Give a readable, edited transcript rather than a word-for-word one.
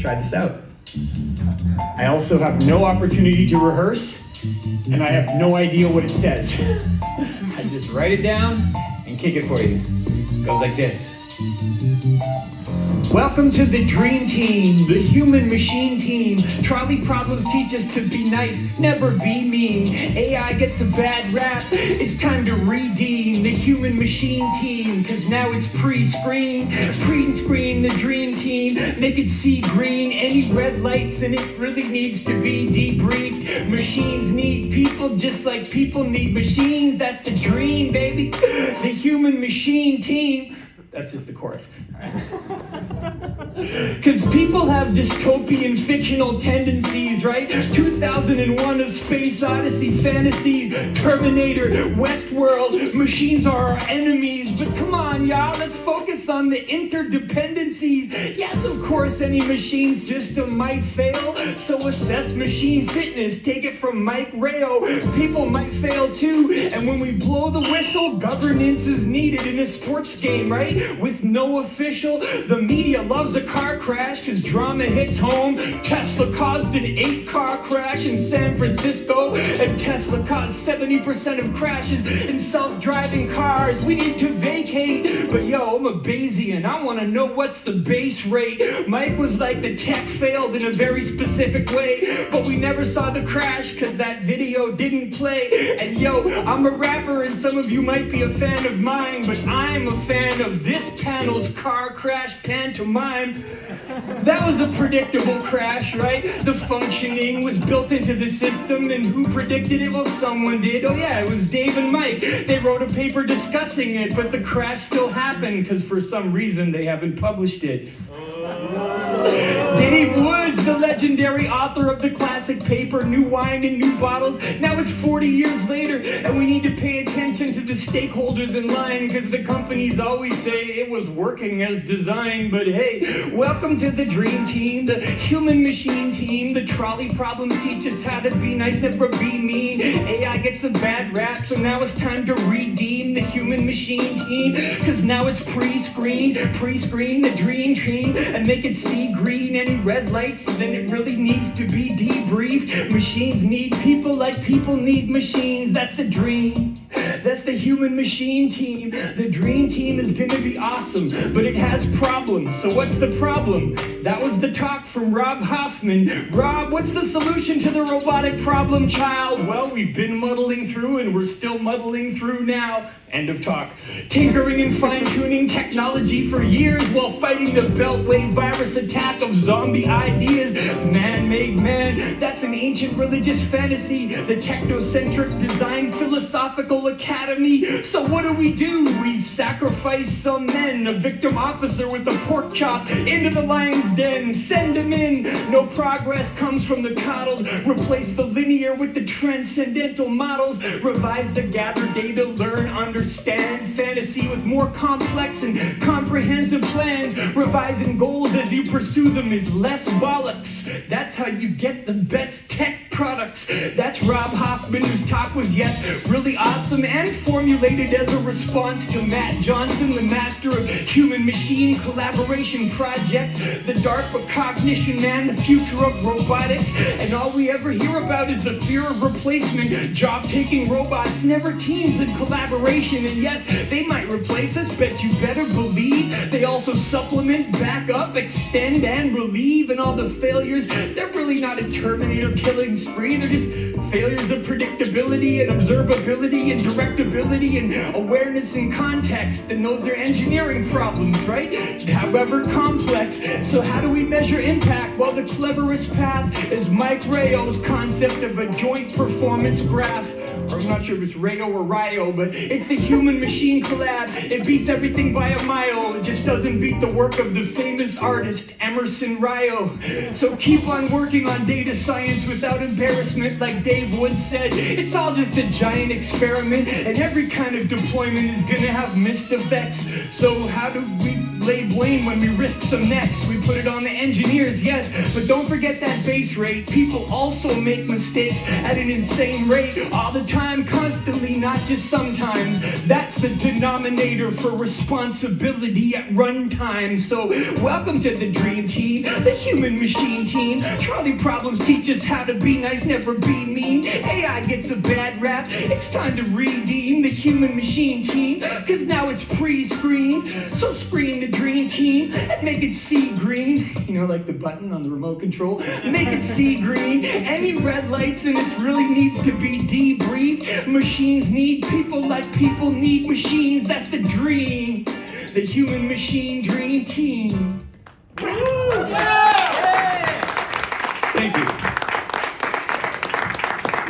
try this out. I also have no opportunity to rehearse, and I have no idea what it says. I just write it down and kick it for you. It goes like this. Welcome to the dream team, the human machine team. Trolley problems teach us to be nice, never be mean. AI gets a bad rap, it's time to redeem the human machine team, cause now it's pre-screen the dream team, make it see green, any red lights, and it really needs to be debriefed. Machines need people just like people need machines, that's the dream, baby, the human machine team. That's just the chorus. Because people have dystopian fictional tendencies, right? 2001, A Space Odyssey fantasies, Terminator, Westworld, machines are our enemies. But come on, y'all, let's focus on the interdependencies. Yes, of course, any machine system might fail. So assess machine fitness, take it from Mike Rayo. People might fail too. And when we blow the whistle, governance is needed in a sports game, right? With no official, the media loves a car crash cause drama hits home. Tesla caused an 8-car crash in San Francisco, and Tesla caused 70% of crashes in self-driving cars. We need to vacate, but yo, I'm a Bayesian, I wanna know what's the base rate. Mike was like, the tech failed in a very specific way, but we never saw the crash cause that video didn't play. And yo, I'm a rapper and some of you might be a fan of mine, but I'm a fan of this panel's car crash pantomime. That was a predictable crash, right? The functioning was built into the system, and who predicted it? Well, someone did. Oh yeah, it was Dave and Mike. They wrote a paper discussing it, but the crash still happened because for some reason they haven't published it. Dave Woods, the legendary author of the classic paper, New Wine in New Bottles. Now it's 40 years later, and we need to pay attention to the stakeholders in line, because the companies always say it was working as designed. But hey, welcome to the dream team, the human machine team. The trolley problems teach us how to be nice, never be mean. AI gets a bad rap, so now it's time to redeem the human machine team, because now it's pre-screen the dream team, and make it see green, any red lights, then it really needs to be debriefed. Machines need people like people need machines. That's the dream. That's the human machine team. The dream team is gonna be awesome, but it has problems. So what's the problem? That was the talk from Rob Hoffman. Rob, what's the solution to the robotic problem, child? Well, we've been muddling through and we're still muddling through now. End of talk. Tinkering and fine-tuning technology for years while fighting the Beltway virus attack of zombie ideas. Man-made man, that's an ancient religious fantasy. The technocentric design philosophical academy. So what do? We sacrifice some men, a victim officer with a pork chop into the lion's den. Send him in. No progress comes from the coddled. Replace the linear with the transcendental models. Revise the gathered data, learn, understand fantasy with more complex and comprehensive plans. Revising goals as you pursue them is less bollocks. That's how you get the best tech products. That's Rob Hoffman, whose talk was, yes, really awesome and formulated as a response to Matt Johnson, the master of human-machine collaboration projects, the DARPA cognition man, the future of robotics, and all we ever hear about is the fear of replacement, job-taking robots, never teams in collaboration, and yes, they might replace us, but you better believe they also supplement, back up, extend, and relieve, and all the failures, they're really not a Terminator killing spree, they're just failures of predictability and observability and directability and awareness and context, and those are engineering problems, right? However complex. So how do we measure impact? Well, the cleverest path is Mike Rayo's concept of a joint performance graph. Or I'm not sure if it's Rayo or Ryo, but it's the human-machine collab. It beats everything by a mile. It just doesn't beat the work of the famous artist Emerson Ryo. So keep on working on data science without embarrassment, like Dave Wood said. It's all just a giant experiment, and every kind of deployment is gonna have missed effects. So how do we lay blame when we risk some necks. We put it on the engineers, yes, but don't forget that base rate. People also make mistakes at an insane rate. All the time, constantly, not just sometimes. That's the denominator for responsibility at runtime. So welcome to the dream team, the human machine team. Trolley problems teach us how to be nice, never be mean. AI gets a bad rap, it's time to redeem the human machine team, cause now it's pre-screened. So screen the dream team and make it see green. You know, like the button on the remote control. Make it see green. Any red lights and it really needs to be debriefed. Machines need people like people need machines. That's the dream. The human machine dream team. Thank you.